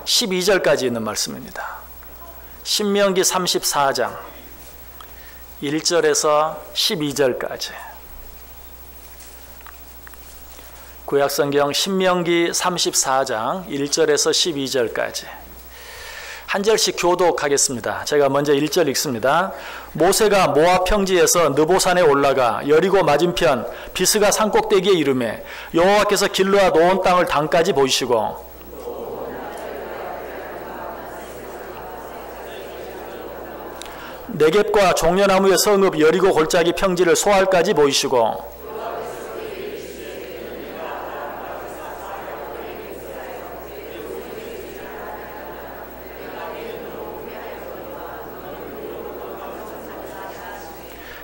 12절까지 있는 말씀입니다. 신명기 34장 1절에서 12절까지. 구약성경 신명기 34장 1절에서 12절까지 한 절씩 교독하겠습니다. 제가 먼저 1절 읽습니다. 모세가 모압 평지에서 느보산에 올라가 여리고 맞은편 비스가 산꼭대기에 이르매 여호와께서 길르앗 온 땅을 단까지 보이시고 네겝과 종려나무의 성읍 여리고 골짜기 평지를 소알까지 보이시고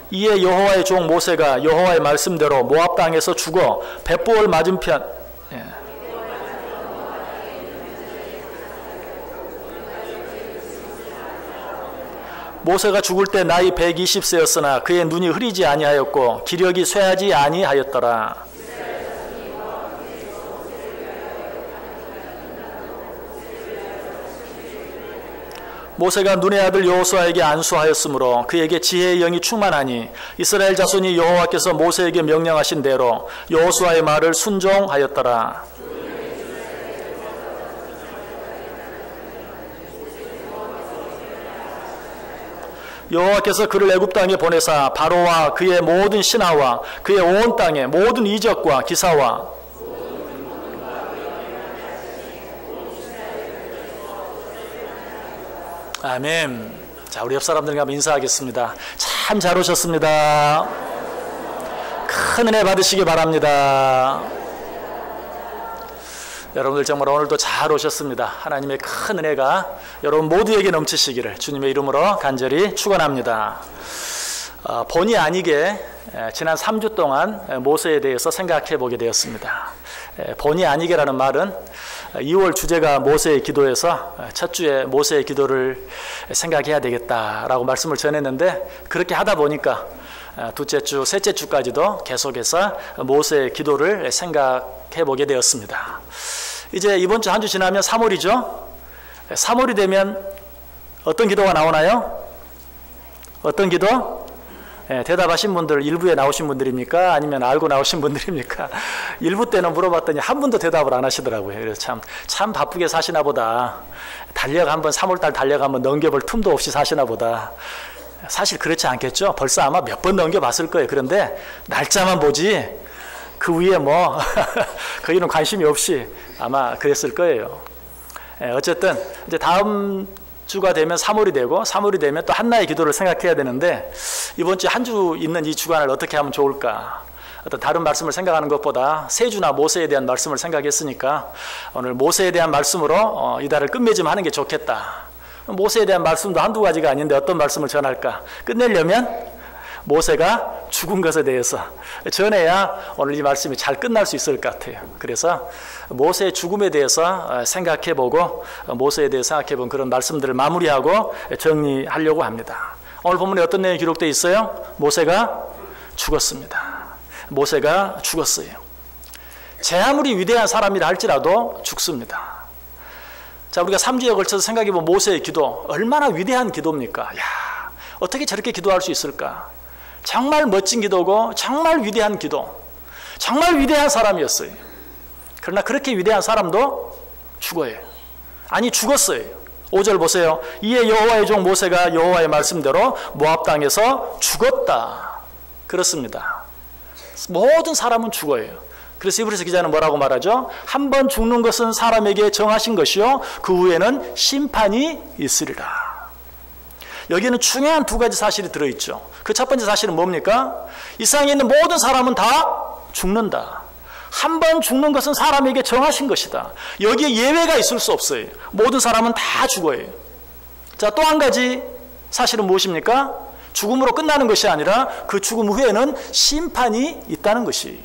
이에 여호와의 종 모세가 여호와의 말씀대로 모압 땅에서 죽어 벳보을 맞은편 모세가 죽을 때 나이 120세였으나 그의 눈이 흐리지 아니하였고 기력이 쇠하지 아니하였더라. 모세가 눈의 아들 여호수아에게 안수하였으므로 그에게 지혜의 영이 충만하니 이스라엘 자손이 여호와께서 모세에게 명령하신 대로 여호수아의 말을 순종하였더라. 여호와께서 그를 애굽 땅에 보내사 바로와 그의 모든 신하와 그의 온 땅의 모든 이적과 기사와 아멘. 자, 우리 옆 사람들과 인사하겠습니다. 참 잘 오셨습니다. 큰 은혜 받으시기 바랍니다. 여러분들 정말 오늘도 잘 오셨습니다. 하나님의 큰 은혜가 여러분 모두에게 넘치시기를 주님의 이름으로 간절히 축원합니다. 본의 아니게 지난 3주 동안 모세에 대해서 생각해 보게 되었습니다. 본의 아니게라는 말은 2월 주제가 모세의 기도에서 첫 주에 모세의 기도를 생각해야 되겠다라고 말씀을 전했는데 그렇게 하다 보니까 둘째 주, 셋째 주까지도 계속해서 모세의 기도를 생각해 보게 되었습니다. 이제 이번 주 한 주 지나면 3월이죠. 3월이 되면 어떤 기도가 나오나요? 어떤 기도? 대답하신 분들 일부에 나오신 분들입니까? 아니면 알고 나오신 분들입니까? 일부 때는 물어봤더니 한 분도 대답을 안 하시더라고요. 그래서 참 바쁘게 사시나 보다. 달력 한번 3월달 달력 한번 넘겨볼 틈도 없이 사시나 보다. 사실 그렇지 않겠죠? 벌써 아마 몇 번 넘겨봤을 거예요. 그런데 날짜만 보지 그 위에 뭐 거기는 관심이 없이 아마 그랬을 거예요. 어쨌든 이제 다음 주가 되면 3월이 되고 3월이 되면 또 한나의 기도를 생각해야 되는데 이번 주 한 주 있는 이 주간을 어떻게 하면 좋을까? 어떤 다른 말씀을 생각하는 것보다 세 주나 모세에 대한 말씀을 생각했으니까 오늘 모세에 대한 말씀으로 이달을 끝맺음하는 게 좋겠다. 모세에 대한 말씀도 한두 가지가 아닌데 어떤 말씀을 전할까? 끝내려면 모세가 죽은 것에 대해서 전해야 오늘 이 말씀이 잘 끝날 수 있을 것 같아요. 그래서 모세의 죽음에 대해서 생각해보고 모세에 대해서 생각해본 그런 말씀들을 마무리하고 정리하려고 합니다. 오늘 본문에 어떤 내용이 기록되어 있어요? 모세가 죽었습니다. 모세가 죽었어요. 제 아무리 위대한 사람이라 할지라도 죽습니다. 자, 우리가 3주에 걸쳐서 생각해본 모세의 기도 얼마나 위대한 기도입니까? 야, 어떻게 저렇게 기도할 수 있을까? 정말 멋진 기도고 정말 위대한 기도, 정말 위대한 사람이었어요. 그러나 그렇게 위대한 사람도 죽어요. 아니 죽었어요. 5절 보세요. 이에 여호와의 종 모세가 여호와의 말씀대로 모압 땅에서 죽었다. 그렇습니다. 모든 사람은 죽어요. 그래서 이브리서 기자는 뭐라고 말하죠? 한 번 죽는 것은 사람에게 정하신 것이요 그 후에는 심판이 있으리라. 여기에는 중요한 두 가지 사실이 들어있죠. 그 첫 번째 사실은 뭡니까? 이 세상에 있는 모든 사람은 다 죽는다. 한 번 죽는 것은 사람에게 정하신 것이다. 여기에 예외가 있을 수 없어요. 모든 사람은 다 죽어요. 자, 또 한 가지 사실은 무엇입니까? 죽음으로 끝나는 것이 아니라 그 죽음 후에는 심판이 있다는 것이.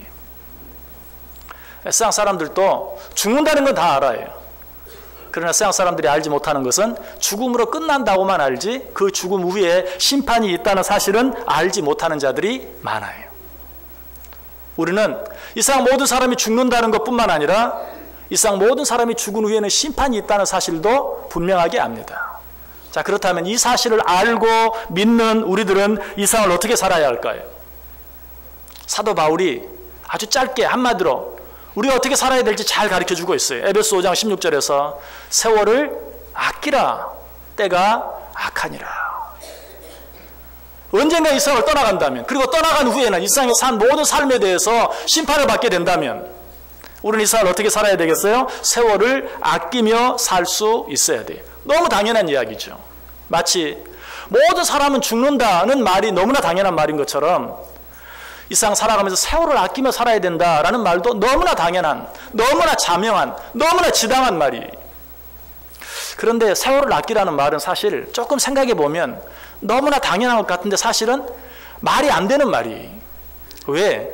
세상 사람들도 죽는다는 건 다 알아요. 그러나 세상 사람들이 알지 못하는 것은 죽음으로 끝난다고만 알지 그 죽음 후에 심판이 있다는 사실은 알지 못하는 자들이 많아요. 우리는 이 세상 모든 사람이 죽는다는 것뿐만 아니라 이 세상 모든 사람이 죽은 후에는 심판이 있다는 사실도 분명하게 압니다. 자, 그렇다면 이 사실을 알고 믿는 우리들은 이 세상을 어떻게 살아야 할까요? 사도 바울이 아주 짧게 한마디로 우리가 어떻게 살아야 될지 잘 가르쳐주고 있어요. 에베소 5장 16절에서 세월을 아끼라, 때가 악하니라. 언젠가 이 세상을 떠나간다면, 그리고 떠나간 후에는 이 세상에 산 모든 삶에 대해서 심판을 받게 된다면 우리는 이 세상을 어떻게 살아야 되겠어요? 세월을 아끼며 살 수 있어야 돼요. 너무 당연한 이야기죠. 마치 모든 사람은 죽는다는 말이 너무나 당연한 말인 것처럼 이 세상 살아가면서 세월을 아끼며 살아야 된다라는 말도 너무나 당연한, 너무나 자명한, 너무나 지당한 말이. 그런데 세월을 아끼라는 말은 사실 조금 생각해 보면 너무나 당연한 것 같은데 사실은 말이 안 되는 말이. 왜?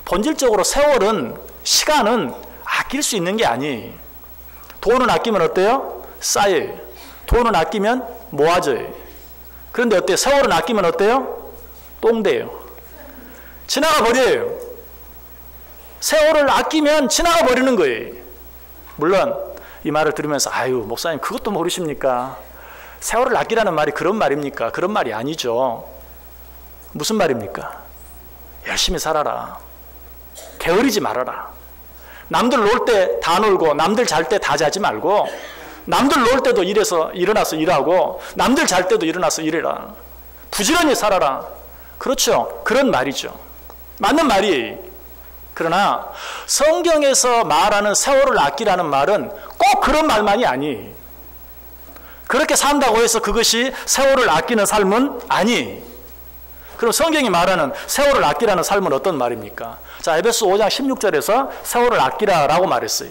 본질적으로 세월은, 시간은 아낄 수 있는 게 아니. 돈은 아끼면 어때요? 쌓여요. 돈은 아끼면 모아져요. 그런데 어때요? 세월은 아끼면 어때요? 똥돼요. 지나가 버려요. 세월을 아끼면 지나가 버리는 거예요. 물론 이 말을 들으면서 아유 목사님 그것도 모르십니까? 세월을 아끼라는 말이 그런 말입니까? 그런 말이 아니죠. 무슨 말입니까? 열심히 살아라. 게으르지 말아라. 남들 놀 때 다 놀고 남들 잘 때 다 자지 말고 남들 놀 때도 일어나서 일하고 남들 잘 때도 일어나서 일해라. 부지런히 살아라. 그렇죠. 그런 말이죠. 맞는 말이에요. 그러나 성경에서 말하는 세월을 아끼라는 말은 꼭 그런 말만이 아니. 그렇게 산다고 해서 그것이 세월을 아끼는 삶은 아니. 그럼 성경이 말하는 세월을 아끼라는 삶은 어떤 말입니까? 자, 에베소 5장 16절에서 세월을 아끼라라고 말했어요.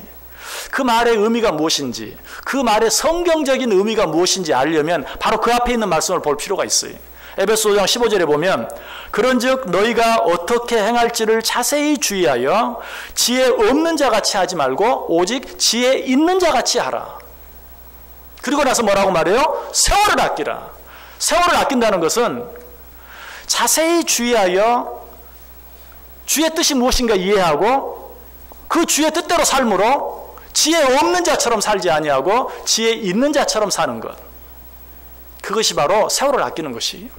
그 말의 의미가 무엇인지, 그 말의 성경적인 의미가 무엇인지 알려면 바로 그 앞에 있는 말씀을 볼 필요가 있어요. 에베소 5장 15절에 보면 그런즉 너희가 어떻게 행할지를 자세히 주의하여 지혜 없는 자같이 하지 말고 오직 지혜 있는 자같이 하라. 그리고 나서 뭐라고 말해요? 세월을 아끼라. 세월을 아낀다는 것은 자세히 주의하여 주의 뜻이 무엇인가 이해하고 그 주의 뜻대로 삶으로 지혜 없는 자처럼 살지 아니하고 지혜 있는 자처럼 사는 것. 그것이 바로 세월을 아끼는 것이.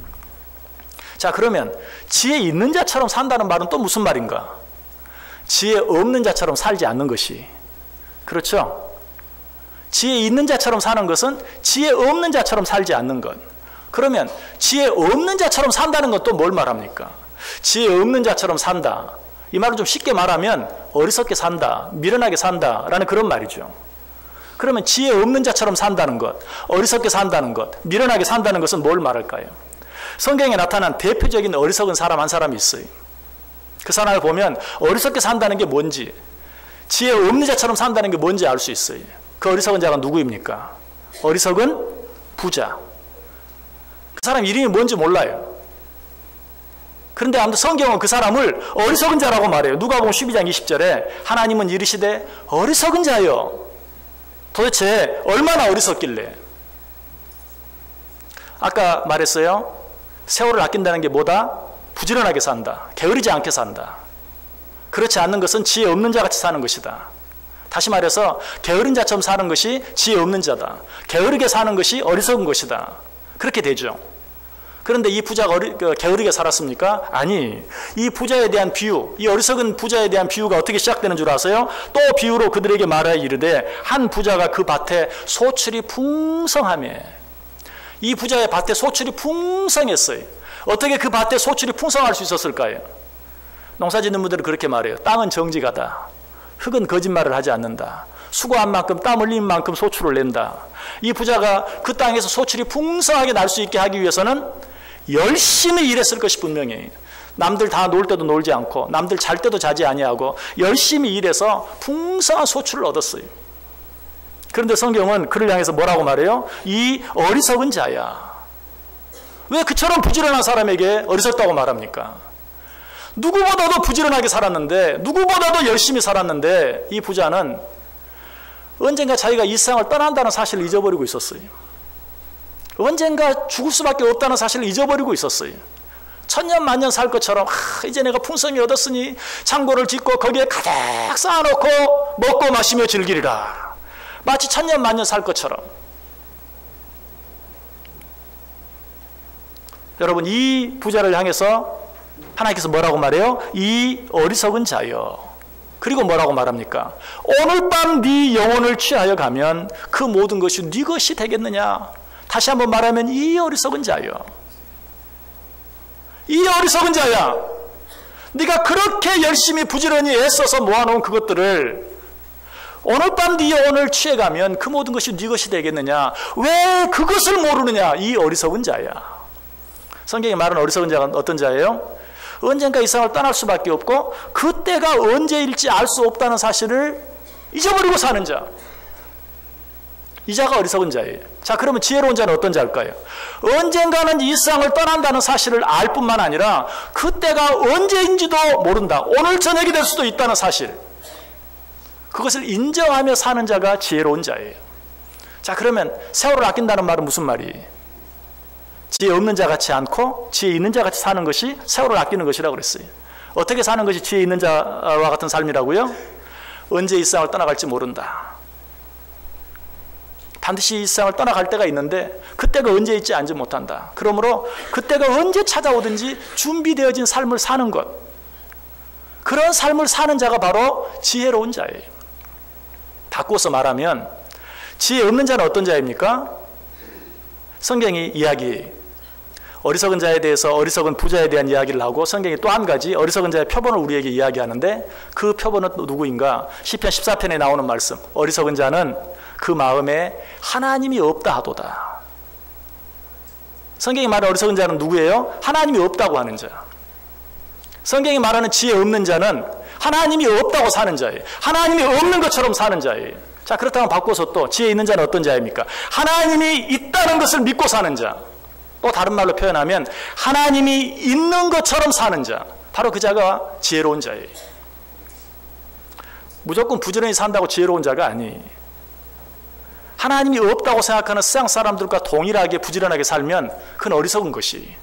자, 그러면 지혜 있는 자처럼 산다는 말은 또 무슨 말인가? 지혜 없는 자처럼 살지 않는 것이. 그렇죠? 지혜 있는 자처럼 사는 것은 지혜 없는 자처럼 살지 않는 것. 그러면 지혜 없는 자처럼 산다는 건 또 뭘 말합니까? 지혜 없는 자처럼 산다. 이 말을 좀 쉽게 말하면 어리석게 산다, 미련하게 산다라는 그런 말이죠. 그러면 지혜 없는 자처럼 산다는 것, 어리석게 산다는 것, 미련하게 산다는 것은 뭘 말할까요? 성경에 나타난 대표적인 어리석은 사람 한 사람이 있어요. 그 사람을 보면 어리석게 산다는 게 뭔지, 지혜 없는 자처럼 산다는 게 뭔지 알 수 있어요. 그 어리석은 자가 누구입니까? 어리석은 부자. 그 사람 이름이 뭔지 몰라요. 그런데 아무튼 성경은 그 사람을 어리석은 자라고 말해요. 누가복음 12장 20절에 하나님은 이르시되 어리석은 자여. 도대체 얼마나 어리석길래? 아까 말했어요. 세월을 아낀다는 게 뭐다? 부지런하게 산다. 게으르지 않게 산다. 그렇지 않는 것은 지혜 없는 자같이 사는 것이다. 다시 말해서 게으른 자처럼 사는 것이 지혜 없는 자다. 게으르게 사는 것이 어리석은 것이다. 그렇게 되죠. 그런데 이 부자가 게으르게 살았습니까? 아니, 이 부자에 대한 비유, 이 어리석은 부자에 대한 비유가 어떻게 시작되는 줄 아세요? 또 비유로 그들에게 말하여 이르되 한 부자가 그 밭에 소출이 풍성하며. 이 부자의 밭에 소출이 풍성했어요. 어떻게 그 밭에 소출이 풍성할 수 있었을까요? 농사 짓는 분들은 그렇게 말해요. 땅은 정직하다. 흙은 거짓말을 하지 않는다. 수고한 만큼 땀 흘린 만큼 소출을 낸다. 이 부자가 그 땅에서 소출이 풍성하게 날 수 있게 하기 위해서는 열심히 일했을 것이 분명해요. 남들 다 놀 때도 놀지 않고 남들 잘 때도 자지 아니하고 열심히 일해서 풍성한 소출을 얻었어요. 그런데 성경은 그를 향해서 뭐라고 말해요? 이 어리석은 자야. 왜 그처럼 부지런한 사람에게 어리석다고 말합니까? 누구보다도 부지런하게 살았는데, 누구보다도 열심히 살았는데 이 부자는 언젠가 자기가 이 세상을 떠난다는 사실을 잊어버리고 있었어요. 언젠가 죽을 수밖에 없다는 사실을 잊어버리고 있었어요. 천년 만년 살 것처럼 이제 내가 풍성히 얻었으니 창고를 짓고 거기에 가득 쌓아놓고 먹고 마시며 즐기리라. 마치 천년 만년 살 것처럼. 여러분, 이 부자를 향해서 하나님께서 뭐라고 말해요? 이 어리석은 자여. 그리고 뭐라고 말합니까? 오늘 밤 네 영혼을 취하여 가면 그 모든 것이 네 것이 되겠느냐? 다시 한번 말하면 이 어리석은 자여. 이 어리석은 자야. 네가 그렇게 열심히 부지런히 애써서 모아놓은 그것들을 오늘 밤 네 영혼을 취해가면 그 모든 것이 네 것이 되겠느냐? 왜 그것을 모르느냐? 이 어리석은 자야. 성경이 말하는 어리석은 자가 어떤 자예요? 언젠가 이 세상을 떠날 수밖에 없고 그때가 언제일지 알 수 없다는 사실을 잊어버리고 사는 자. 이 자가 어리석은 자예요. 자, 그러면 지혜로운 자는 어떤 자일까요? 언젠가는 이 세상을 떠난다는 사실을 알 뿐만 아니라 그때가 언제인지도 모른다. 오늘 저녁이 될 수도 있다는 사실. 그것을 인정하며 사는 자가 지혜로운 자예요. 자, 그러면 세월을 아낀다는 말은 무슨 말이에요? 지혜 없는 자 같지 않고 지혜 있는 자 같이 사는 것이 세월을 아끼는 것이라고 그랬어요. 어떻게 사는 것이 지혜 있는 자와 같은 삶이라고요? 언제 이 세상을 떠나갈지 모른다. 반드시 이 세상을 떠나갈 때가 있는데 그때가 언제일지 알지 못한다. 그러므로 그때가 언제 찾아오든지 준비되어진 삶을 사는 것. 그런 삶을 사는 자가 바로 지혜로운 자예요. 바꿔서 말하면 지혜 없는 자는 어떤 자입니까? 성경이 어리석은 자에 대해서 어리석은 부자에 대한 이야기를 하고 성경이 또 한 가지 어리석은 자의 표본을 우리에게 이야기하는데 그 표본은 누구인가? 시편 14편에 나오는 말씀. 어리석은 자는 그 마음에 하나님이 없다 하도다. 성경이 말하는 어리석은 자는 누구예요? 하나님이 없다고 하는 자. 성경이 말하는 지혜 없는 자는 하나님이 없다고 사는 자예요. 하나님이 없는 것처럼 사는 자예요. 자, 그렇다면 바꿔서 또 지혜 있는 자는 어떤 자입니까? 하나님이 있다는 것을 믿고 사는 자. 또 다른 말로 표현하면 하나님이 있는 것처럼 사는 자. 바로 그 자가 지혜로운 자예요. 무조건 부지런히 산다고 지혜로운 자가 아니에요. 하나님이 없다고 생각하는 세상 사람들과 동일하게 부지런하게 살면 그건 어리석은 것이.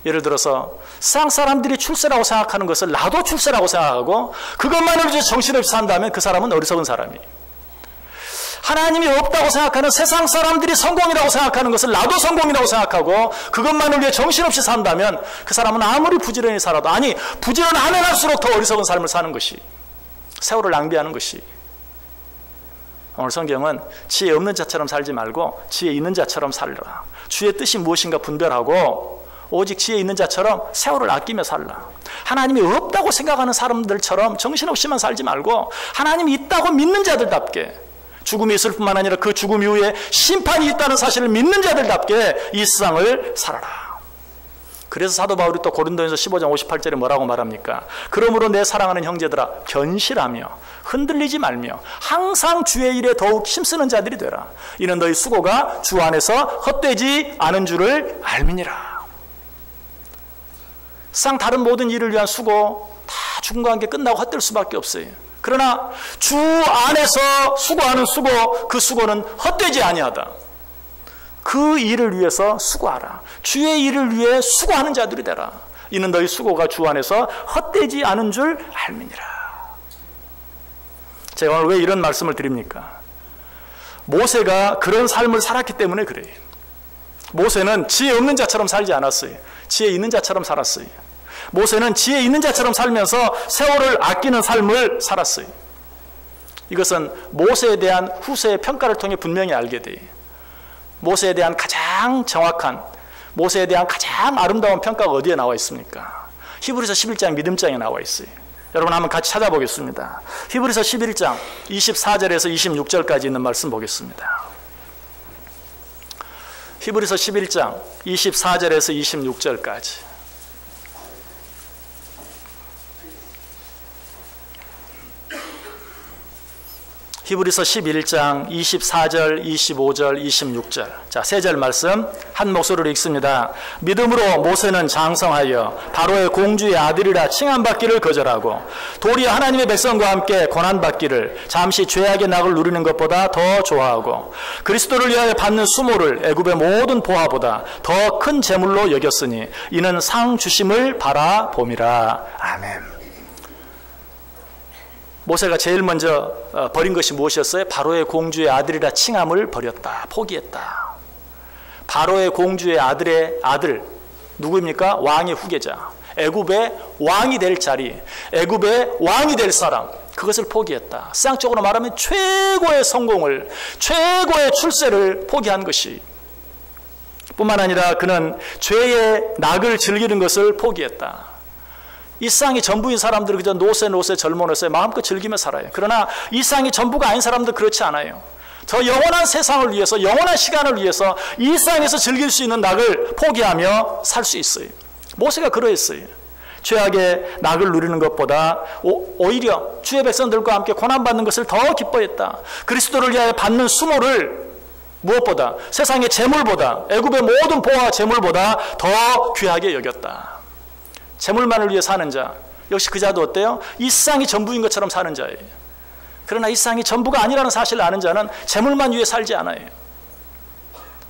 예를 들어서 세상 사람들이 출세라고 생각하는 것을 나도 출세라고 생각하고 그것만으로 이제 정신없이 산다면 그 사람은 어리석은 사람이에요. 하나님이 없다고 생각하는 세상 사람들이 성공이라고 생각하는 것을 나도 성공이라고 생각하고 그것만을 위해 정신없이 산다면 그 사람은 아무리 부지런히 살아도 부지런하면 할수록 더 어리석은 삶을 사는 것이 세월을 낭비하는 것이. 오늘 성경은 지혜 없는 자처럼 살지 말고 지혜 있는 자처럼 살라. 주의 뜻이 무엇인가 분별하고 오직 지혜 있는 자처럼 세월을 아끼며 살라. 하나님이 없다고 생각하는 사람들처럼 정신없이만 살지 말고 하나님이 있다고 믿는 자들답게 죽음이 있을 뿐만 아니라 그 죽음 이후에 심판이 있다는 사실을 믿는 자들답게 이 세상을 살아라. 그래서 사도 바울이 또 고린도전서 15장 58절에 뭐라고 말합니까? 그러므로 내 사랑하는 형제들아 견실하며 흔들리지 말며 항상 주의 일에 더욱 힘쓰는 자들이 되라. 이는 너희 수고가 주 안에서 헛되지 않은 줄을 알미니라. 세상 다른 모든 일을 위한 수고 다 죽음과 함께 끝나고 헛될 수밖에 없어요. 그러나 주 안에서 수고하는 수고, 그 수고는 헛되지 아니하다. 그 일을 위해서 수고하라. 주의 일을 위해 수고하는 자들이 되라. 이는 너희 수고가 주 안에서 헛되지 않은 줄 알미니라. 제가 오늘 왜 이런 말씀을 드립니까? 모세가 그런 삶을 살았기 때문에 그래요. 모세는 지혜 없는 자처럼 살지 않았어요. 지혜 있는 자처럼 살았어요. 모세는 지혜 있는 자처럼 살면서 세월을 아끼는 삶을 살았어요. 이것은 모세에 대한 후세의 평가를 통해 분명히 알게 돼요. 모세에 대한 가장 정확한, 모세에 대한 가장 아름다운 평가가 어디에 나와 있습니까? 히브리서 11장 믿음장에 나와 있어요. 여러분 한번 같이 찾아보겠습니다. 히브리서 11장 24절에서 26절까지 있는 말씀 보겠습니다. 히브리서 11장 24절에서 26절까지. 히브리서 11장 24절, 25절, 26절. 자, 세 절 말씀 한 목소리로 읽습니다. 믿음으로 모세는 장성하여 바로의 공주의 아들이라 칭함받기를 거절하고 도리어 하나님의 백성과 함께 고난받기를 잠시 죄악의 낙을 누리는 것보다 더 좋아하고 그리스도를 위하여 받는 수모를 애굽의 모든 보화보다 더 큰 재물로 여겼으니 이는 상 주심을 바라봄이라. 아멘. 모세가 제일 먼저 버린 것이 무엇이었어요? 바로의 공주의 아들이라 칭함을 버렸다. 포기했다. 바로의 공주의 아들의 아들 누구입니까? 왕의 후계자. 애굽의 왕이 될 자리, 애굽의 왕이 될 사람, 그것을 포기했다. 세상적으로 말하면 최고의 성공을, 최고의 출세를 포기한 것이 뿐만 아니라 그는 죄의 낙을 즐기는 것을 포기했다. 이 세상이 전부인 사람들은 그저 노세 젊어 노세 마음껏 즐기며 살아요. 그러나 이 세상이 전부가 아닌 사람들 그렇지 않아요. 저 영원한 세상을 위해서, 영원한 시간을 위해서 이 세상에서 즐길 수 있는 낙을 포기하며 살 수 있어요. 모세가 그러했어요. 죄악의 낙을 누리는 것보다 오히려 주의 백성들과 함께 고난받는 것을 더 기뻐했다. 그리스도를 위하여 받는 수모를 무엇보다, 세상의 재물보다, 애굽의 모든 보화와 재물보다 더 귀하게 여겼다. 재물만을 위해 사는 자, 역시 그 자도 어때요? 이 세상이 전부인 것처럼 사는 자예요. 그러나 이 세상이 전부가 아니라는 사실을 아는 자는 재물만 위해 살지 않아요.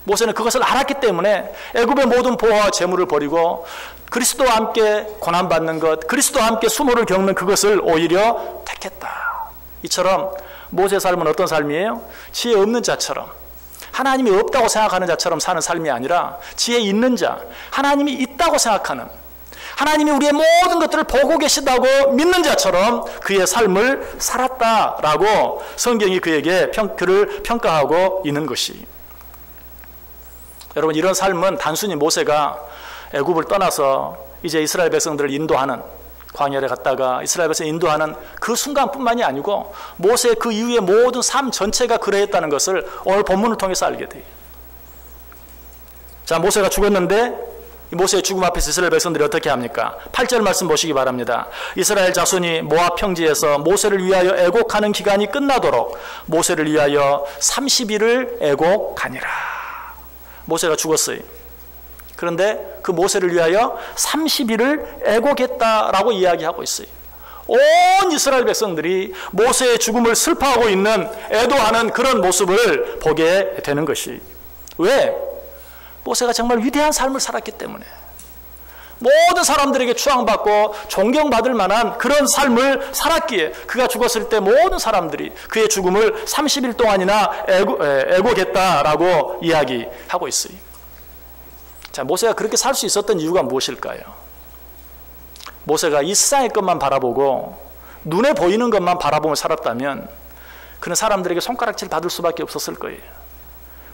모세는 그것을 알았기 때문에 애굽의 모든 보화와 재물을 버리고 그리스도와 함께 고난받는 것, 그리스도와 함께 수모를 겪는 그것을 오히려 택했다. 이처럼 모세의 삶은 어떤 삶이에요? 지혜 없는 자처럼, 하나님이 없다고 생각하는 자처럼 사는 삶이 아니라 지혜 있는 자, 하나님이 있다고 생각하는, 하나님이 우리의 모든 것들을 보고 계시다고 믿는 자처럼 그의 삶을 살았다라고 성경이 그에게 그를 평가하고 있는 것이. 여러분, 이런 삶은 단순히 모세가 애굽을 떠나서 이제 이스라엘 백성들을 인도하는, 광야를 갔다가 이스라엘 백성을 인도하는 그 순간뿐만이 아니고 모세의 그 이후의 모든 삶 전체가 그러했다는 것을 오늘 본문을 통해서 알게 돼요. 자, 모세가 죽었는데 모세의 죽음 앞에서 이스라엘 백성들이 어떻게 합니까? 8절 말씀 보시기 바랍니다. 이스라엘 자손이 모압 평지에서 모세를 위하여 애곡하는 기간이 끝나도록 모세를 위하여 30일을 애곡하니라. 모세가 죽었어요. 그런데 그 모세를 위하여 30일을 애곡했다라고 이야기하고 있어요. 온 이스라엘 백성들이 모세의 죽음을 슬퍼하고 있는, 애도하는 그런 모습을 보게 되는 것이. 왜? 모세가 정말 위대한 삶을 살았기 때문에, 모든 사람들에게 추앙받고 존경받을 만한 그런 삶을 살았기에 그가 죽었을 때 모든 사람들이 그의 죽음을 30일 동안이나 애곡했다라고 이야기하고 있어요. 자, 모세가 그렇게 살 수 있었던 이유가 무엇일까요? 모세가 이 세상의 것만 바라보고 눈에 보이는 것만 바라보며 살았다면 그는 사람들에게 손가락질 받을 수밖에 없었을 거예요.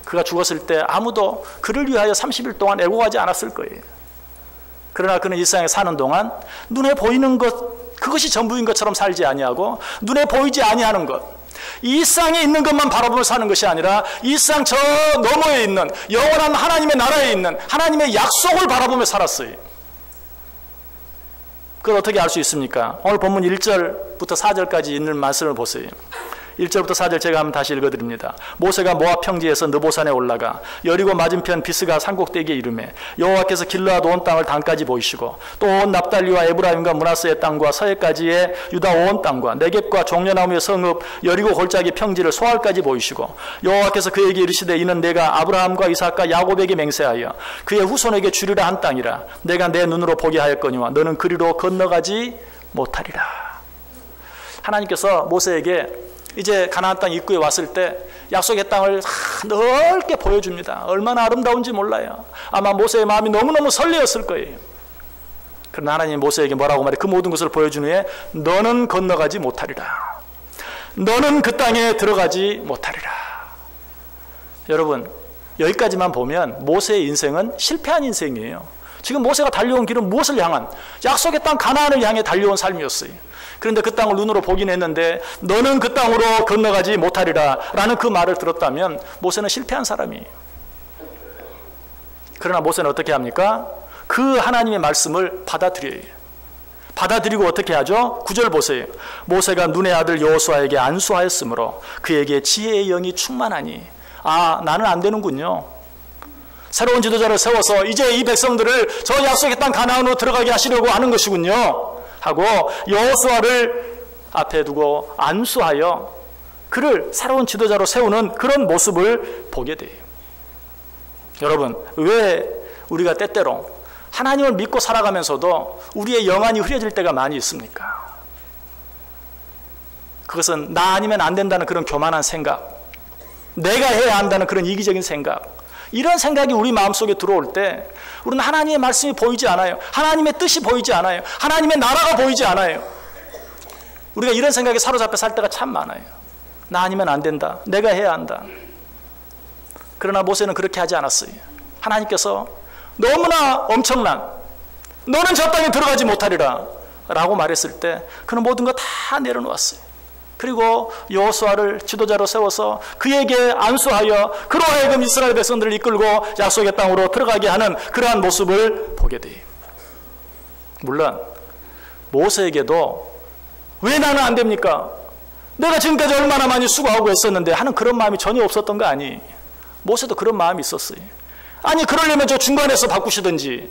그가 죽었을 때 아무도 그를 위하여 30일 동안 애곡하지 않았을 거예요. 그러나 그는 이 세상에 사는 동안 눈에 보이는 것, 그것이 전부인 것처럼 살지 아니하고 눈에 보이지 아니하는 것, 이 세상에 있는 것만 바라보며 사는 것이 아니라 이 세상 저 너머에 있는 영원한 하나님의 나라에 있는 하나님의 약속을 바라보며 살았어요. 그걸 어떻게 알 수 있습니까? 오늘 본문 1절부터 4절까지 있는 말씀을 보세요. 1절부터 4절 제가 한번 다시 읽어드립니다. 모세가 모압 평지에서 느보산에 올라가 여리고 맞은편 비스가 산꼭대기에 이르매 여호와께서 길르앗 온 땅을 단까지 보이시고 또 온 납달리와 에브라임과 므낫세의 땅과 서해까지의 유다 온 땅과 네겝과 종려나무의 성읍 여리고 골짜기 평지를 소알까지 보이시고 여호와께서 그에게 이르시되 이는 내가 아브라함과 이삭과 야곱에게 맹세하여 그의 후손에게 주리라 한 땅이라. 내가 내 눈으로 보게 하였거니와 너는 그리로 건너가지 못하리라. 하나님께서 모세에게 이제 가나안 땅 입구에 왔을 때 약속의 땅을 넓게 보여줍니다. 얼마나 아름다운지 몰라요. 아마 모세의 마음이 너무너무 설레었을 거예요. 그러나 하나님이 모세에게 뭐라고 말해? 그 모든 것을 보여준 후에 너는 건너가지 못하리라. 너는 그 땅에 들어가지 못하리라. 여러분, 여기까지만 보면 모세의 인생은 실패한 인생이에요. 지금 모세가 달려온 길은 무엇을 향한? 약속의 땅 가나안을 향해 달려온 삶이었어요. 그런데 그 땅을 눈으로 보긴 했는데 너는 그 땅으로 건너가지 못하리라 라는 그 말을 들었다면 모세는 실패한 사람이에요. 그러나 모세는 어떻게 합니까? 그 하나님의 말씀을 받아들여요. 받아들이고 어떻게 하죠? 9절 보세요. 모세가 눈의 아들 여호수아에게 안수하였으므로 그에게 지혜의 영이 충만하니. 아, 나는 안 되는군요. 새로운 지도자를 세워서 이제 이 백성들을 저 약속의 땅 가나안으로 들어가게 하시려고 하는 것이군요 하고 여호수아를 앞에 두고 안수하여 그를 새로운 지도자로 세우는 그런 모습을 보게 돼요. 여러분, 왜 우리가 때때로 하나님을 믿고 살아가면서도 우리의 영안이 흐려질 때가 많이 있습니까? 그것은 나 아니면 안 된다는 그런 교만한 생각, 내가 해야 한다는 그런 이기적인 생각, 이런 생각이 우리 마음속에 들어올 때 우리는 하나님의 말씀이 보이지 않아요. 하나님의 뜻이 보이지 않아요. 하나님의 나라가 보이지 않아요. 우리가 이런 생각에 사로잡혀 살 때가 참 많아요. 나 아니면 안 된다. 내가 해야 한다. 그러나 모세는 그렇게 하지 않았어요. 하나님께서 너무나 엄청난, 너는 저 땅에 들어가지 못하리라 라고 말했을 때 그는 모든 거 다 내려놓았어요. 그리고 여호수아를 지도자로 세워서 그에게 안수하여 그로 하여금 이스라엘 백성들을 이끌고 약속의 땅으로 들어가게 하는 그러한 모습을 보게 돼요. 물론 모세에게도 왜 나는 안 됩니까? 내가 지금까지 얼마나 많이 수고하고 했었는데 하는 그런 마음이 전혀 없었던 거 아니? 모세도 그런 마음이 있었어요. 아니, 그러려면 저 중간에서 바꾸시든지,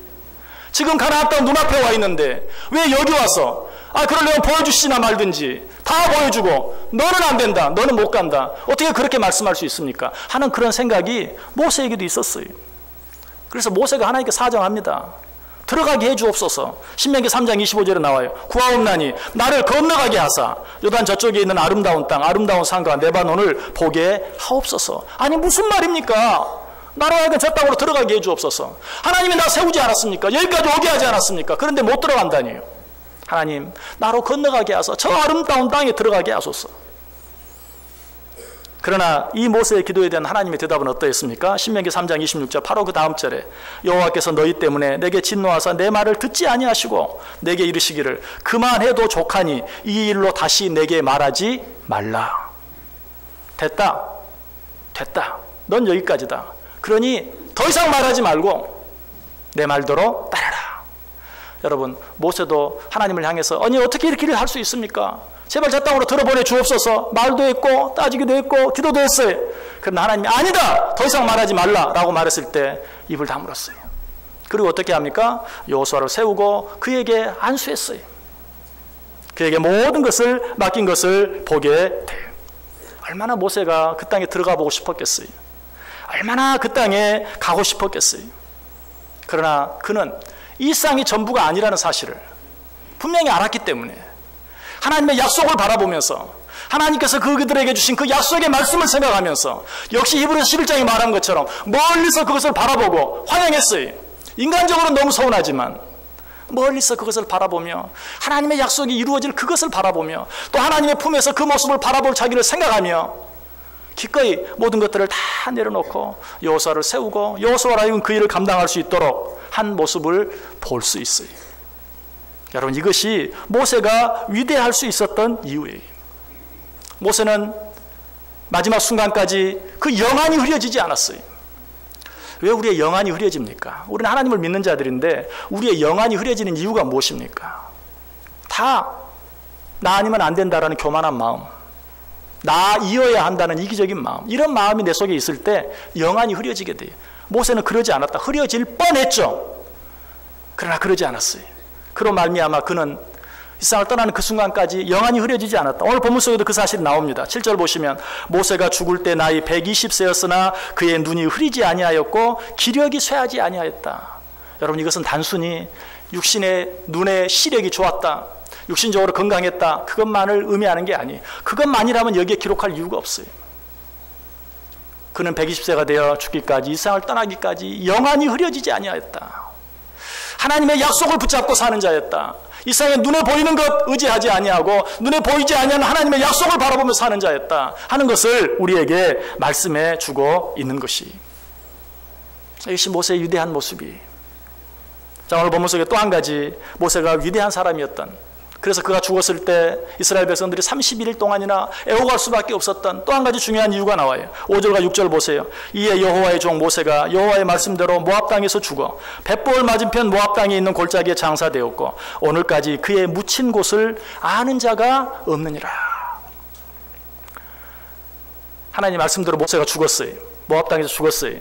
지금 가나안 땅 눈앞에 와 있는데 왜 여기 와서 그러려면 보여주시나 말든지 다 보여주고 너는 안 된다, 너는 못 간다, 어떻게 그렇게 말씀할 수 있습니까? 하는 그런 생각이 모세에게도 있었어요. 그래서 모세가 하나님께 사정합니다. 들어가게 해주옵소서. 신명기 3장 25절에 나와요. 구하옵나니 나를 건너가게 하사 요단 저쪽에 있는 아름다운 땅, 아름다운 산과 레바논을 보게 하옵소서. 아니, 무슨 말입니까? 나로 하여금 저 땅으로 들어가게 해주옵소서. 하나님이 나 세우지 않았습니까? 여기까지 오게 하지 않았습니까? 그런데 못 들어간다니요. 하나님, 나로 건너가게 하소서. 저 아름다운 땅에 들어가게 하소서. 그러나 이 모세의 기도에 대한 하나님의 대답은 어떠했습니까? 신명기 3장 26절 바로 그 다음 절에 여호와께서 너희 때문에 내게 진노하사 내 말을 듣지 아니하시고 내게 이르시기를 그만해도 족하니 이 일로 다시 내게 말하지 말라. 됐다. 넌 여기까지다. 그러니 더 이상 말하지 말고 내 말대로 따라라. 여러분, 모세도 하나님을 향해서 아니, 어떻게 이렇게 할 수 있습니까? 제발 저 땅으로 들어보내 주옵소서. 말도 했고 따지기도 했고 기도도 했어요. 그러나 하나님이 아니다, 더 이상 말하지 말라라고 말했을 때 입을 다물었어요. 그리고 어떻게 합니까? 여호수아를 세우고 그에게 안수했어요. 그에게 모든 것을 맡긴 것을 보게 돼요. 얼마나 모세가 그 땅에 들어가 보고 싶었겠어요. 얼마나 그 땅에 가고 싶었겠어요. 그러나 그는 이 땅이 전부가 아니라는 사실을 분명히 알았기 때문에 하나님의 약속을 바라보면서 하나님께서 그들에게 주신 그 약속의 말씀을 생각하면서 역시 히브리서 11장이 말한 것처럼 멀리서 그것을 바라보고 환영했어요. 인간적으로는 너무 서운하지만 멀리서 그것을 바라보며 하나님의 약속이 이루어질 그것을 바라보며 또 하나님의 품에서 그 모습을 바라볼 자기를 생각하며 기꺼이 모든 것들을 다 내려놓고 여호수아를 세우고 여호수아로 하여금 그 일을 감당할 수 있도록 한 모습을 볼 수 있어요. 여러분, 이것이 모세가 위대할 수 있었던 이유예요. 모세는 마지막 순간까지 그 영안이 흐려지지 않았어요. 왜 우리의 영안이 흐려집니까? 우리는 하나님을 믿는 자들인데 우리의 영안이 흐려지는 이유가 무엇입니까? 다 나 아니면 안 된다라는 교만한 마음, 나 이어야 한다는 이기적인 마음, 이런 마음이 내 속에 있을 때 영안이 흐려지게 돼요. 모세는 그러지 않았다. 흐려질 뻔했죠. 그러나 그러지 않았어요. 그로 말미암아 그는 이 세상을 떠나는 그 순간까지 영안이 흐려지지 않았다. 오늘 본문 속에도 그 사실이 나옵니다. 7절 보시면 모세가 죽을 때 나이 120세였으나 그의 눈이 흐리지 아니하였고 기력이 쇠하지 아니하였다. 여러분, 이것은 단순히 육신의 눈의 시력이 좋았다, 육신적으로 건강했다, 그것만을 의미하는 게 아니에요. 그것만이라면 여기에 기록할 이유가 없어요. 그는 120세가 되어 죽기까지, 이 세상을 떠나기까지 영안이 흐려지지 아니하였다. 하나님의 약속을 붙잡고 사는 자였다. 이 세상에 눈에 보이는 것 의지하지 아니하고 눈에 보이지 아니하는 하나님의 약속을 바라보며 사는 자였다 하는 것을 우리에게 말씀해 주고 있는 것이, 이것이 모세의 위대한 모습이. 자, 오늘 본문 속에 또 한 가지 모세가 위대한 사람이었던 그래서 그가 죽었을 때 이스라엘 백성들이 31일 동안이나 애워갈 수밖에 없었던 또 한 가지 중요한 이유가 나와요. 5절과 6절 보세요. 이에 여호와의 종 모세가 여호와의 말씀대로 모압 땅에서 죽어 벳보을 맞은편 모압 땅에 있는 골짜기에 장사되었고 오늘까지 그의 묻힌 곳을 아는 자가 없느니라. 하나님 말씀대로 모세가 죽었어요. 모압 땅에서 죽었어요.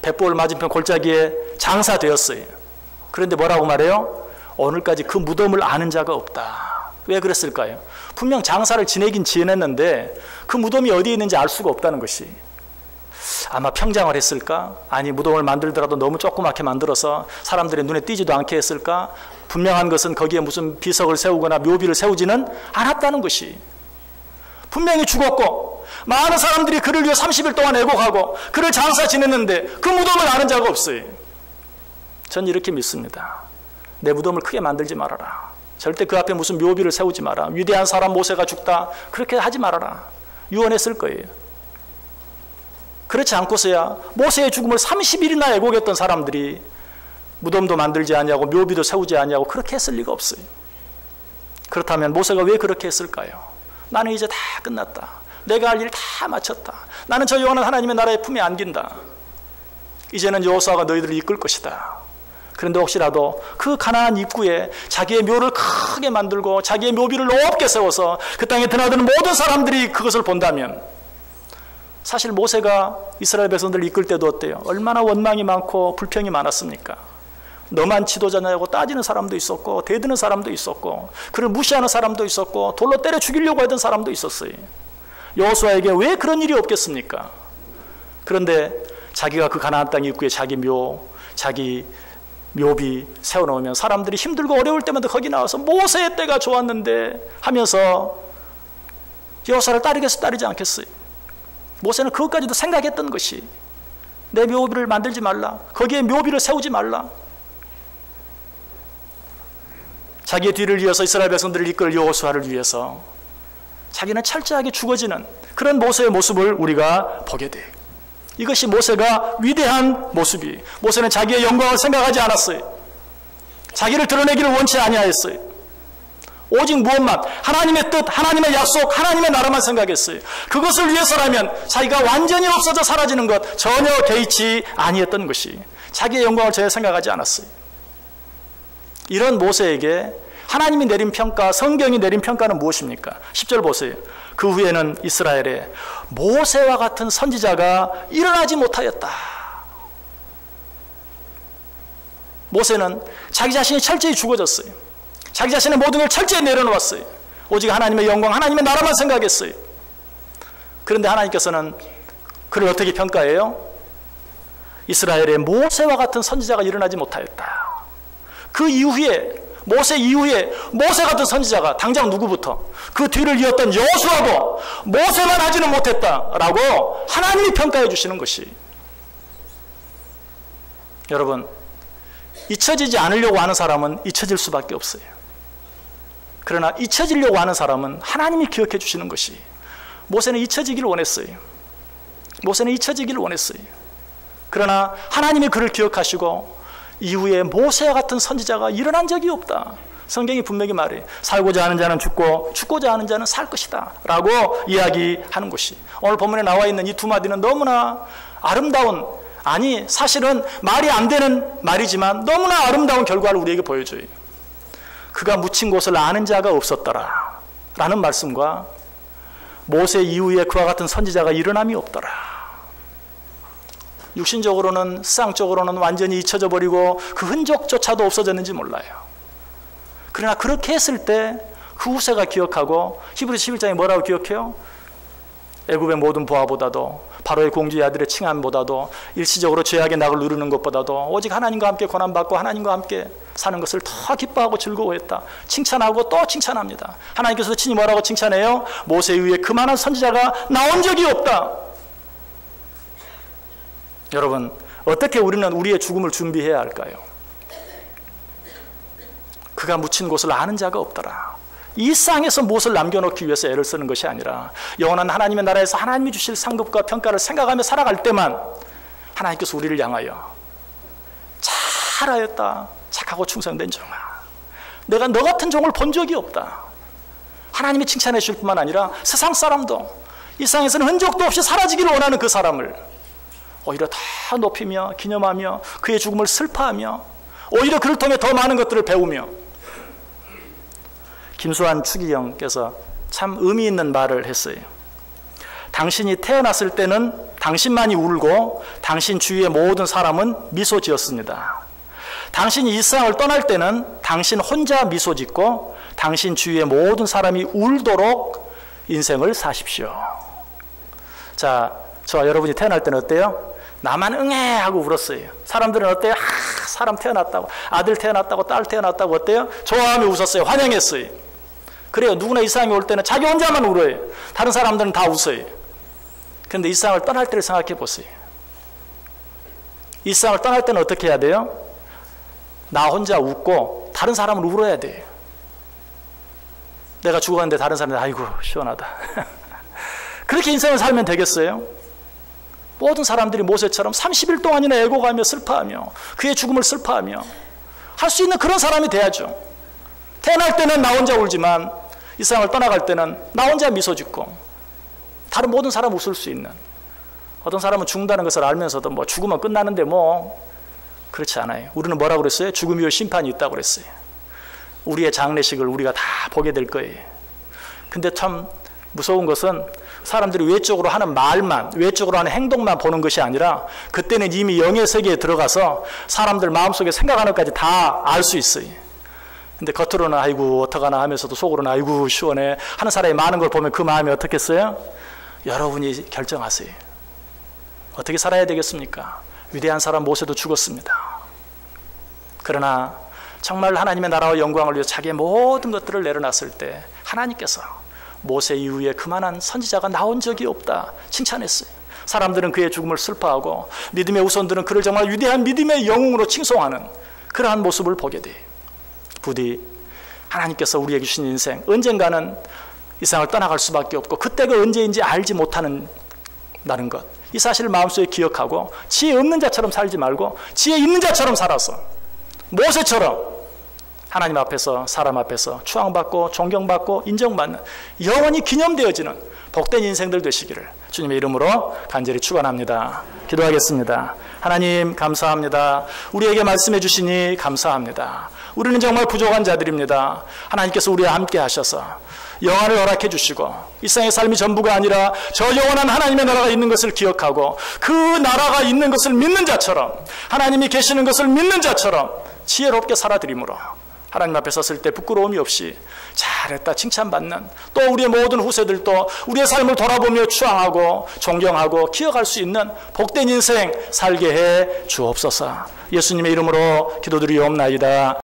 벳보을 맞은편 골짜기에 장사되었어요. 그런데 뭐라고 말해요? 오늘까지 그 무덤을 아는 자가 없다. 왜 그랬을까요? 분명 장사를 지내긴 지냈는데 그 무덤이 어디에 있는지 알 수가 없다는 것이. 아마 평장을 했을까? 아니 무덤을 만들더라도 너무 조그맣게 만들어서 사람들의 눈에 띄지도 않게 했을까? 분명한 것은 거기에 무슨 비석을 세우거나 묘비를 세우지는 않았다는 것이. 분명히 죽었고 많은 사람들이 그를 위해 30일 동안 애곡하고 그를 장사 지냈는데 그 무덤을 아는 자가 없어요. 전 이렇게 믿습니다. 내 무덤을 크게 만들지 말아라. 절대 그 앞에 무슨 묘비를 세우지 마라. 위대한 사람 모세가 죽다 그렇게 하지 말아라. 유언했을 거예요. 그렇지 않고서야 모세의 죽음을 30일이나 애곡했던 사람들이 무덤도 만들지 않냐고 묘비도 세우지 않냐고 그렇게 했을 리가 없어요. 그렇다면 모세가 왜 그렇게 했을까요? 나는 이제 다 끝났다. 내가 할 일 다 마쳤다. 나는 저 영원한 하나님의 나라의 품에 안긴다. 이제는 여호수아가 너희들을 이끌 것이다. 그런데 혹시라도 그 가나안 입구에 자기의 묘를 크게 만들고 자기의 묘비를 높게 세워서 그 땅에 드나드는 모든 사람들이 그것을 본다면 사실 모세가 이스라엘 백성들을 이끌 때도 어때요? 얼마나 원망이 많고 불평이 많았습니까? 너만 지도자냐고 따지는 사람도 있었고 대드는 사람도 있었고 그를 무시하는 사람도 있었고 돌로 때려 죽이려고 하던 사람도 있었어요. 여호수아에게 왜 그런 일이 없겠습니까? 그런데 자기가 그 가나안 땅 입구에 자기 묘비 세워놓으면 사람들이 힘들고 어려울 때마다 거기 나와서 모세의 때가 좋았는데 하면서 여호수아를 따르겠어 따르지 않겠어요. 모세는 그것까지도 생각했던 것이 내 묘비를 만들지 말라. 거기에 묘비를 세우지 말라. 자기의 뒤를 이어서 이스라엘 백성들을 이끌 여호수아를 위해서 자기는 철저하게 죽어지는 그런 모세의 모습을 우리가 보게 돼요. 이것이 모세가 위대한 모습이에요. 모세는 자기의 영광을 생각하지 않았어요. 자기를 드러내기를 원치 아니하였어요. 오직 무엇만? 하나님의 뜻, 하나님의 약속, 하나님의 나라만 생각했어요. 그것을 위해서라면 자기가 완전히 없어져 사라지는 것 전혀 개의치 아니했던 것이 자기의 영광을 전혀 생각하지 않았어요. 이런 모세에게 하나님이 내린 평가, 성경이 내린 평가는 무엇입니까? 10절 보세요. 그 후에는 이스라엘에 모세와 같은 선지자가 일어나지 못하였다. 모세는 자기 자신이 철저히 죽어졌어요. 자기 자신의 모든 걸 철저히 내려놓았어요. 오직 하나님의 영광, 하나님의 나라만 생각했어요. 그런데 하나님께서는 그를 어떻게 평가해요? 이스라엘에 모세와 같은 선지자가 일어나지 못하였다. 그 이후에 모세 이후에 모세 같은 선지자가 당장 누구부터? 그 뒤를 이었던 여호수아도 모세만 하지는 못했다라고 하나님이 평가해 주시는 것이. 여러분, 잊혀지지 않으려고 하는 사람은 잊혀질 수밖에 없어요. 그러나 잊혀지려고 하는 사람은 하나님이 기억해 주시는 것이. 모세는 잊혀지기를 원했어요. 모세는 잊혀지기를 원했어요. 그러나 하나님이 그를 기억하시고 이후에 모세와 같은 선지자가 일어난 적이 없다. 성경이 분명히 말해. 살고자 하는 자는 죽고 죽고자 하는 자는 살 것이다 라고 이야기하는 것이. 오늘 본문에 나와 있는 이 두 마디는 너무나 아름다운, 아니 사실은 말이 안 되는 말이지만 너무나 아름다운 결과를 우리에게 보여줘요. 그가 묻힌 곳을 아는 자가 없었더라 라는 말씀과 모세 이후에 그와 같은 선지자가 일어남이 없더라. 육신적으로는, 세상적으로는 완전히 잊혀져 버리고 그 흔적조차도 없어졌는지 몰라요. 그러나 그렇게 했을 때 그 후세가 기억하고, 히브리서 11장에 뭐라고 기억해요? 애굽의 모든 부하보다도, 바로의 공주의 아들의 칭함보다도, 일시적으로 죄악의 낙을 누르는 것보다도 오직 하나님과 함께 고난받고 하나님과 함께 사는 것을 더 기뻐하고 즐거워했다. 칭찬하고 또 칭찬합니다. 하나님께서 친히 뭐라고 칭찬해요? 모세 이후에 그만한 선지자가 나온 적이 없다. 여러분, 어떻게 우리는 우리의 죽음을 준비해야 할까요? 그가 묻힌 곳을 아는 자가 없더라. 이 땅에서 무엇을 남겨놓기 위해서 애를 쓰는 것이 아니라 영원한 하나님의 나라에서 하나님이 주실 상급과 평가를 생각하며 살아갈 때만 하나님께서 우리를 향하여 잘하였다, 착하고 충성된 종아, 내가 너 같은 종을 본 적이 없다. 하나님이 칭찬해 주실 뿐만 아니라 세상 사람도 이 세상에서는 흔적도 없이 사라지기를 원하는 그 사람을 오히려 다 높이며 기념하며 그의 죽음을 슬퍼하며 오히려 그를 통해 더 많은 것들을 배우며. 김수환 추기경께서 참 의미 있는 말을 했어요. 당신이 태어났을 때는 당신만이 울고 당신 주위의 모든 사람은 미소 지었습니다. 당신이 이 세상을 떠날 때는 당신 혼자 미소 짓고 당신 주위의 모든 사람이 울도록 인생을 사십시오. 자, 저와 여러분이 태어날 때는 어때요? 나만 응애 하고 울었어요. 사람들은 어때요? 사람 태어났다고, 아들 태어났다고, 딸 태어났다고 어때요? 좋아하며 웃었어요. 환영했어요. 그래요. 누구나 이 세상에 올 때는 자기 혼자만 울어요. 다른 사람들은 다 웃어요. 그런데 이 세상을 떠날 때를 생각해 보세요. 이 세상을 떠날 때는 어떻게 해야 돼요? 나 혼자 웃고 다른 사람은 울어야 돼요. 내가 죽어갔는데 다른 사람이 아이고 시원하다. 그렇게 인생을 살면 되겠어요? 모든 사람들이 모세처럼 30일 동안이나 애고가며 슬퍼하며 그의 죽음을 슬퍼하며 할 수 있는 그런 사람이 돼야죠. 태어날 때는 나 혼자 울지만 이 세상을 떠나갈 때는 나 혼자 미소 짓고 다른 모든 사람 웃을 수 있는. 어떤 사람은 죽는다는 것을 알면서도 뭐 죽으면 끝나는데 뭐 그렇지 않아요. 우리는 뭐라고 그랬어요? 죽음 이후 심판이 있다고 그랬어요. 우리의 장례식을 우리가 다 보게 될 거예요. 근데 참 무서운 것은 사람들이 외적으로 하는 말만, 외적으로 하는 행동만 보는 것이 아니라 그때는 이미 영의 세계에 들어가서 사람들 마음속에 생각하는 것까지 다 알 수 있어요. 근데 겉으로는 아이고 어떡하나 하면서도 속으로는 아이고 시원해 하는 사람이 많은 걸 보면 그 마음이 어떻겠어요? 여러분이 결정하세요. 어떻게 살아야 되겠습니까? 위대한 사람 모세도 죽었습니다. 그러나 정말 하나님의 나라와 영광을 위해 자기의 모든 것들을 내려놨을 때 하나님께서 모세 이후에 그만한 선지자가 나온 적이 없다 칭찬했어요. 사람들은 그의 죽음을 슬퍼하고 믿음의 후손들은 그를 정말 위대한 믿음의 영웅으로 칭송하는 그러한 모습을 보게 돼요. 부디 하나님께서 우리에게 주신 인생 언젠가는 이 세상을 떠나갈 수밖에 없고 그때가 언제인지 알지 못하는 것, 이 사실을 마음속에 기억하고 지혜 없는 자처럼 살지 말고 지혜 있는 자처럼 살아서 모세처럼 하나님 앞에서 사람 앞에서 추앙받고 존경받고 인정받는 영원히 기념되어지는 복된 인생들 되시기를 주님의 이름으로 간절히 축원합니다. 기도하겠습니다. 하나님 감사합니다. 우리에게 말씀해 주시니 감사합니다. 우리는 정말 부족한 자들입니다. 하나님께서 우리와 함께 하셔서 영안을 허락해 주시고 이 세상의 삶이 전부가 아니라 저 영원한 하나님의 나라가 있는 것을 기억하고 그 나라가 있는 것을 믿는 자처럼 하나님이 계시는 것을 믿는 자처럼 지혜롭게 살아드림으로 하나님 앞에 섰을 때 부끄러움이 없이 잘했다 칭찬받는 또 우리의 모든 후세들도 우리의 삶을 돌아보며 추앙하고 존경하고 기억할 수 있는 복된 인생 살게 해 주옵소서. 예수님의 이름으로 기도드리옵나이다.